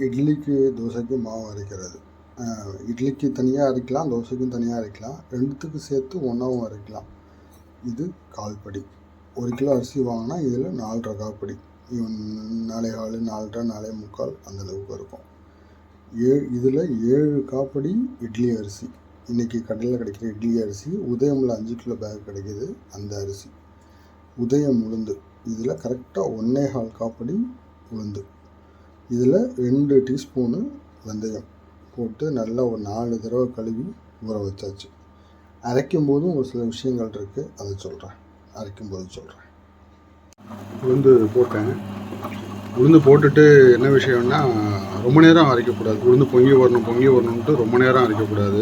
இட்லிக்கு தோசைக்கு மாவு அரைக்கிறது. இட்லிக்கு தனியாக அரைக்கலாம், தோசைக்கும் தனியாக அரைக்கலாம், ரெண்டுத்துக்கும் சேர்த்து ஒன்றாவும் அரைக்கலாம். இது 1/4 படி. 1 கிலோ அரிசி வாங்கினா இதில் 4½ காப்படி, 4¼ 4½ 4½ அந்தளவுக்கு இருக்கும். இதில் 7 காப்படி இட்லி அரிசி. இன்றைக்கி கடையில் கிடைக்கிற இட்லி அரிசி உதயமில் 5 கிலோ பேக் கிடைக்கிது, அந்த அரிசி. உதயம் உளுந்து இதில் கரெக்டாக 1¼ காப்படி உளுந்து. இதில் 2 டீஸ்பூனு வெந்தயம் போட்டு நல்லா ஒரு 4 தடவை கழுவி ஊற வச்சாச்சு. அரைக்கும்போதும் ஒரு சில விஷயங்கள் இருக்குது, அதை சொல்கிறேன், அரைக்கும்போது சொல்கிறேன். உளுந்து போட்டேன். உளுந்து போட்டுட்டு என்ன விஷயம்னா, ரொம்ப நேரம் அரைக்கக்கூடாது. உளுந்து பொங்கி வரணுன்ட்டு ரொம்ப நேரம் அரைக்கக்கூடாது.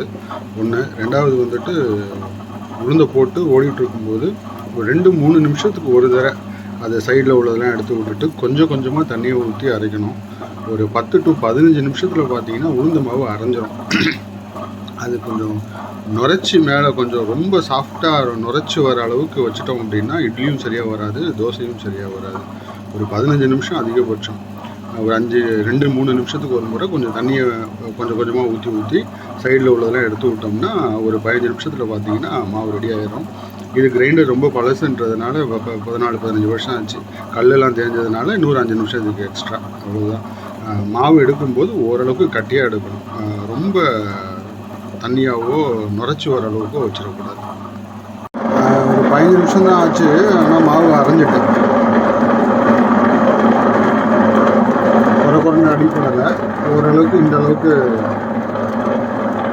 ஒன்று. ரெண்டாவது வந்துட்டு உளுந்தை போட்டு ஓடிட்டு இருக்கும்போது ஒரு 2-3 நிமிஷத்துக்கு ஒரு தடவை அதை சைடில் உள்ளதெல்லாம் எடுத்து விட்டுட்டு கொஞ்சம் கொஞ்சமாக தண்ணியை ஊற்றி அரைக்கணும். ஒரு 10 to 15 நிமிஷத்தில் பார்த்தீங்கன்னா உளுந்து மாவு அரைஞ்சிரும். அது கொஞ்சம் நுரைச்சி மேலே கொஞ்சம் ரொம்ப சாஃப்டாக நுரைச்சி வர அளவுக்கு வச்சுட்டோம் அப்படின்னா இட்லியும் சரியாக வராது, தோசையும் சரியாக வராது. ஒரு 15 நிமிஷம் அதிகபட்சம். ஒரு 2-3 நிமிஷத்துக்கு ஒரு முறை கொஞ்சம் தண்ணியை கொஞ்சம் கொஞ்சமாக ஊற்றி சைடில் உள்ளதெல்லாம் எடுத்து விட்டோம்னா ஒரு 15 நிமிஷத்தில் பார்த்தீங்கன்னா மாவு ரெடி ஆகிடும். இது கிரைண்டர் ரொம்ப பழசுன்றதுனால 14-15 வருஷம் ஆச்சு. கல்லெல்லாம் தேஞ்சதுனால இன்னொரு 5 நிமிஷம் இதுக்கு எக்ஸ்ட்ரா, அவ்வளோதான். மாவு எடுக்கும்போது ஓரளவுக்கு கட்டியாக எடுக்கணும். ரொம்ப தண்ணியாகவோ நுரைச்சி வர அளவுக்கோ வச்சிடக்கூடாது. ஒரு 15 நிமிஷம் தான் ஆச்சு, ஆனால் மாவு அரைஞ்சிட்டேன். குறைன்னு அடிப்படலை, ஓரளவுக்கு இந்த அளவுக்கு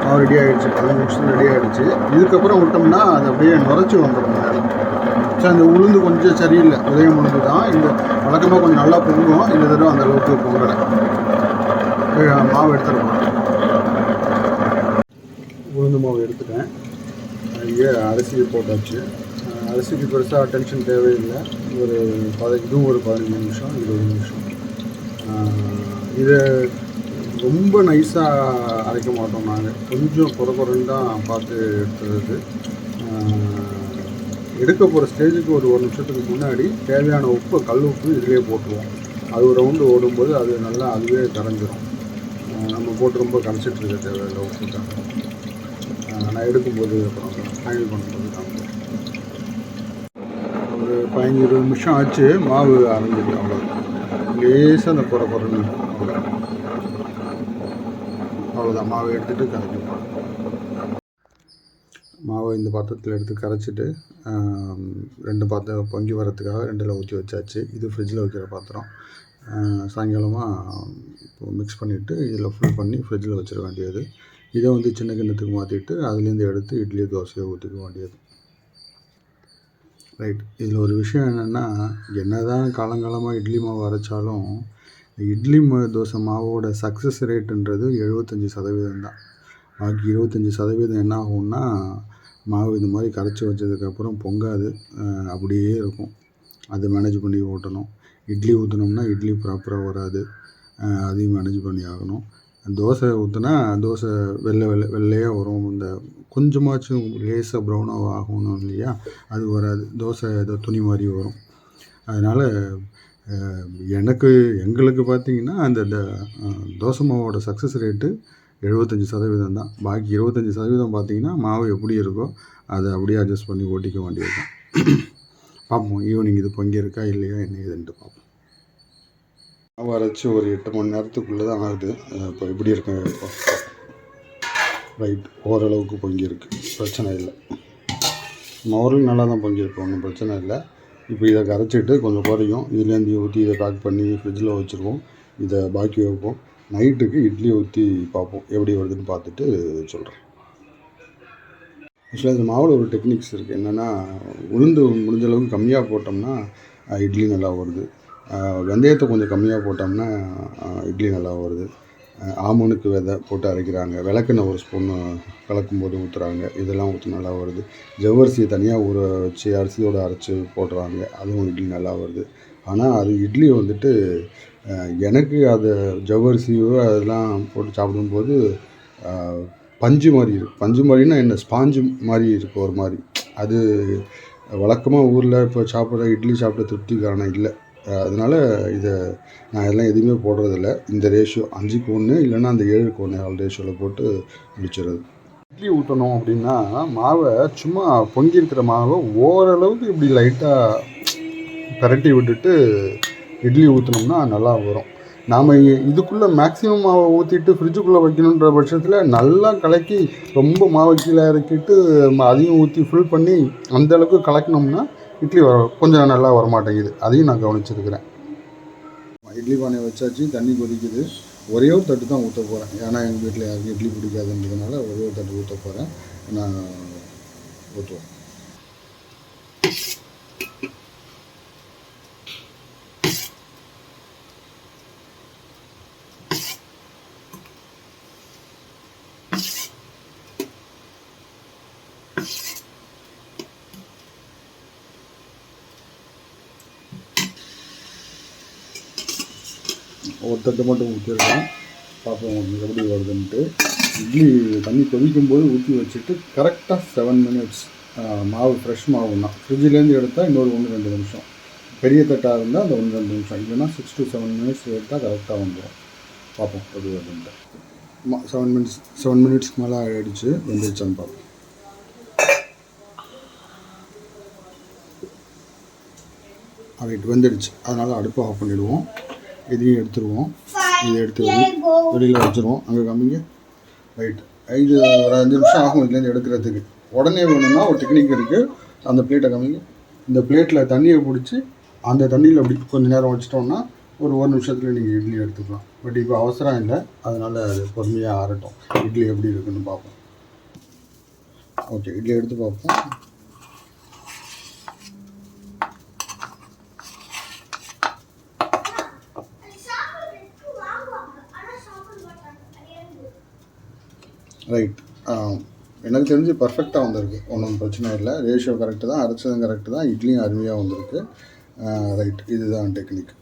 மாவு ரெடி ஆகிடுச்சு. 15 நிமிஷம் ரெடி ஆகிடுச்சு. இதுக்கப்புறம் விட்டோம்னா அது அப்படியே நுரைச்சி வந்துடும் மேலே. சரி, அந்த உளுந்து கொஞ்சம் சரியில்லை, உதயம் உளுந்து தான். இந்த வழக்கமாக கொஞ்சம் நல்லா பொங்கும், இந்த தடவை அந்த அளவுக்கு பொங்கலை. மாவு எடுத்துருக்கோம். உளுந்து மாவு எடுத்துட்டேன். இங்கே அரிசி போட்டாச்சு. அரிசிக்கு பெருசாக டென்ஷன் தேவையில்லை. இதுவும் ஒரு 15 நிமிஷம் 20 நிமிஷம். இதை ரொம்ப நைஸாக அரைக்க மாட்டோம் நாங்கள், கொஞ்சம் குறைன்னு தான் பார்த்து எடுத்துறது. எடுக்க போகிற ஸ்டேஜுக்கு ஒரு நிமிஷத்துக்கு முன்னாடி தேவையான உப்பு, கல் உப்பு இதிலே போட்டுருவோம். அது ஒரு ரவுண்டு ஓடும்போது அது நல்லா அதுவே கரைஞ்சிரும். நம்ம போட்டு ரொம்ப கரைச்சிட்ருக்க தேவையில்லை உப்புக்காக. நான் எடுக்கும்போது அப்புறம் ஃபைனல் பண்ணும்போது காமிக்கிறேன். ஒரு 15-20 நிமிஷம் ஆச்சு, மாவு அரைஞ்சிருக்கு. அவ்வளோ லேசாக அந்த குறைன்னு அவ்வளோதான். மாவை எடுத்துகிட்டு கரைக்கணும். மாவை இந்த பாத்திரத்தில் எடுத்து கரைச்சிட்டு 2 பாத்திரம் பொங்கி வரத்துக்காக 2ல் ஊற்றி வச்சாச்சு. இது ஃப்ரிட்ஜில் வைக்கிற பாத்திரம். சாயங்காலமாக இப்போ மிக்ஸ் பண்ணிவிட்டு இதில் ஃபுல் பண்ணி ஃப்ரிட்ஜில் வச்சிட வேண்டியது. இதை வந்து சின்ன கிண்ணத்துக்கு மாற்றிட்டு அதுலேருந்து எடுத்து இட்லி தோசையை ஊற்றிக்க வேண்டியது. ரைட். இதில் ஒரு விஷயம் என்னென்னா, என்ன தான் காலங்காலமாக இட்லி மாவு அரைச்சாலும் இட்லி தோசை மாவோட சக்ஸஸ் ரேட்டுன்றது 75% தான். பாக்கி 25% என்ன ஆகும்னா, மாவு இந்த மாதிரி கரைச்சி வச்சதுக்கப்புறம் பொங்காது, அப்படியே இருக்கும். அதை மேனேஜ் பண்ணி ஓட்டணும். இட்லி ஊற்றினோம்னா இட்லி ப்ராப்பராக வராது, அதையும் மேனேஜ் பண்ணி ஆகணும். தோசை ஊற்றினா தோசை வெள்ளையாக வரும். இந்த கொஞ்சமாச்சும் லேசாக ப்ரௌனாக ஆகணும் இல்லையா, அது வராது. தோசை ஏதோ துணி மாதிரி வரும். அதனால் எங்களுக்கு பார்த்திங்கன்னா அந்த தோசை மாவோட சக்ஸஸ் ரேட்டு 75% தான். பாக்கி 25% பார்த்திங்கன்னா மாவு எப்படி இருக்கோ அதை அப்படியே அட்ஜஸ்ட் பண்ணி ஓட்டிக்க வேண்டியது தான். பார்ப்போம் ஈவினிங் இது பொங்கியிருக்கா இல்லையா என்ன ஏதுன்ட்டு பார்ப்போம். மாவு அரைச்சி ஒரு 8 மணி நேரத்துக்குள்ளே தான் ஆகுது. இப்போ எப்படி இருக்கு இப்போ? ரைட், ஓரளவுக்கு பொங்கியிருக்கு, பிரச்சனை இல்லை. ஓரளவுக்கு நல்லா தான் பொங்கியிருக்கு, ஒன்றும் பிரச்சனை இல்லை. இப்போ இதை கரைச்சிட்டு கொஞ்சம் குறையும், இதுலேருந்து ஊற்றி இதை பேக் பண்ணி ஃப்ரிட்ஜில் வச்சுருவோம். இதை பாக்கி வைப்போம். நைட்டுக்கு இட்லி ஊற்றி பார்ப்போம், எப்படி வருதுன்னு பார்த்துட்டு சொல்கிறேன். ஆக்சுவலாக இந்த மாவில் ஒரு டெக்னிக்ஸ் இருக்குது. என்னென்னா, உளுந்து முடிஞ்ச அளவுக்கு கம்மியாக போட்டோம்னா இட்லி நல்லா வருது. வெந்தயத்தை கொஞ்சம் கம்மியாக போட்டோம்னா இட்லி நல்லா வருது. ஆமணுக்கு விதை போட்டு அரைக்கிறாங்க. விளக்கெண்ணெய் 1 ஸ்பூன்னு கலக்கும்போது ஊற்றுறாங்க, இதெல்லாம் ஊற்றி நல்லா வருது. ஜவ்வரிசியை தனியாக ஊற வச்சு அரிசியோடு அரைச்சி போடுறாங்க, அதுவும் இட்லி நல்லா வருது. ஆனால் அது இட்லி வந்துட்டு எனக்கு அது ஜவ்வரிசியோ அதெல்லாம் போட்டு சாப்பிடும்போது பஞ்சு மாதிரி இருக்குது. பஞ்சு மாதிரின்னா என்ன, ஸ்பாஞ்சு மாதிரி இருக்குது ஒரு மாதிரி. அது வழக்கமாக ஊரில் இப்போ சாப்பிட்ற இட்லி சாப்பிட்ட திருப்திக்கான இல்லை. அதனால் இதை நான் எல்லாம் எதுவுமே போடுறதில்ல. இந்த ரேஷியோ 5க்கு 1 இல்லைன்னா அந்த 7க்கு 1 ரேஷியோவில் போட்டு முடிச்சிடுறது. இட்லி ஊற்றணும் அப்படின்னா மாவை சும்மா பொங்கி இருக்கிற மாவை ஓரளவுக்கு இப்படி லைட்டாக பரட்டி விட்டுட்டு இட்லி ஊற்றினோம்னா நல்லா வரும். நாம் இதுக்குள்ளே மேக்ஸிமம் மாவை ஊற்றிட்டு ஃப்ரிட்ஜுக்குள்ளே வைக்கணுன்ற பட்சத்தில் நல்லா கலக்கி ரொம்ப மாவை கீழே இறக்கிட்டு அதையும் ஊற்றி ஃபில் பண்ணி அந்தளவுக்கு கலக்கினோம்னா இட்லி கொஞ்சம் நல்லா வரமாட்டேங்குது. அதையும் நான் கவனிச்சிருக்கிறேன். இட்லி பானையை வச்சாச்சு, தண்ணி கொதிக்குது. ஒரே ஒரு தட்டு தான் ஊற்ற போகிறேன். ஏன்னா எங்கள் வீட்டில் யாருக்கும் இட்லி பிடிக்காதுன்றதுனால ஒரே ஒரு தட்டு ஊற்ற போகிறேன். நான் ஊற்றுவேன். ஒரு தட்டு மட்டும் ஊற்றிருக்கேன். பார்ப்போம் உங்களுக்கு எப்படி வருதுன்ட்டு. இட்லி தண்ணி கொதிக்கும்போது ஊற்றி வச்சுட்டு கரெக்டாக 7 மினிட்ஸ் மாவு ஃப்ரெஷ் மாவுன்னா ஃப்ரிட்ஜிலேருந்து எடுத்தால் இன்னொரு 1-2 நிமிஷம், பெரிய தட்டாக இருந்தால் அந்த 1-2 நிமிஷம், இல்லைன்னா 6 to 7 மினிட்ஸ் எடுத்தால் கரெக்டாக வந்துடும். பார்ப்போம் எப்படி வருதுன்ட்டு. 7 மினிட்ஸ்க்கு மேலே ஆகிடுச்சு, வெந்துருச்சான்னு பார்ப்போம். ரைட், வெந்துடுச்சு. அதனால் அடுப்பை ஆஃப் பண்ணிவிடுவோம். இதையும் எடுத்துருவோம். இதை எடுத்து வெளியில் வச்சுருவோம். அங்கே காமிங்க. ரைட், இது ஒரு 5 நிமிஷம் ஆகும் இதுலேருந்து எடுக்கிறதுக்கு. உடனே வேணும்னா ஒரு டெக்னிக் இருக்குது. அந்த பிளேட்டை காமிங்க. இந்த பிளேட்டில் தண்ணியை பிடிச்சி அந்த தண்ணியில் அப்படி கொஞ்சம் நேரம் வச்சிட்டோம்னா ஒரு நிமிஷத்தில் நீங்கள் இட்லி எடுத்துக்கலாம். பட் இப்போ அவசரம் இல்லை, அதனால் அது பொறுமையாக ஆறட்டும். இட்லி எப்படி இருக்குன்னு பார்ப்போம். ஓகே, இட்லி எடுத்து பார்ப்போம். ரைட், எனக்கு தெரிஞ்சு பர்ஃபெக்டாக வந்திருக்கு. ஒன்றும் பிரச்சனை இல்லை. ரேஷியோ கரெக்டு தான், அரைச்சதும் கரெக்டு தான், இட்லியும் அருமையாக வந்திருக்கு. ரைட், இதுதான் டெக்னிக்.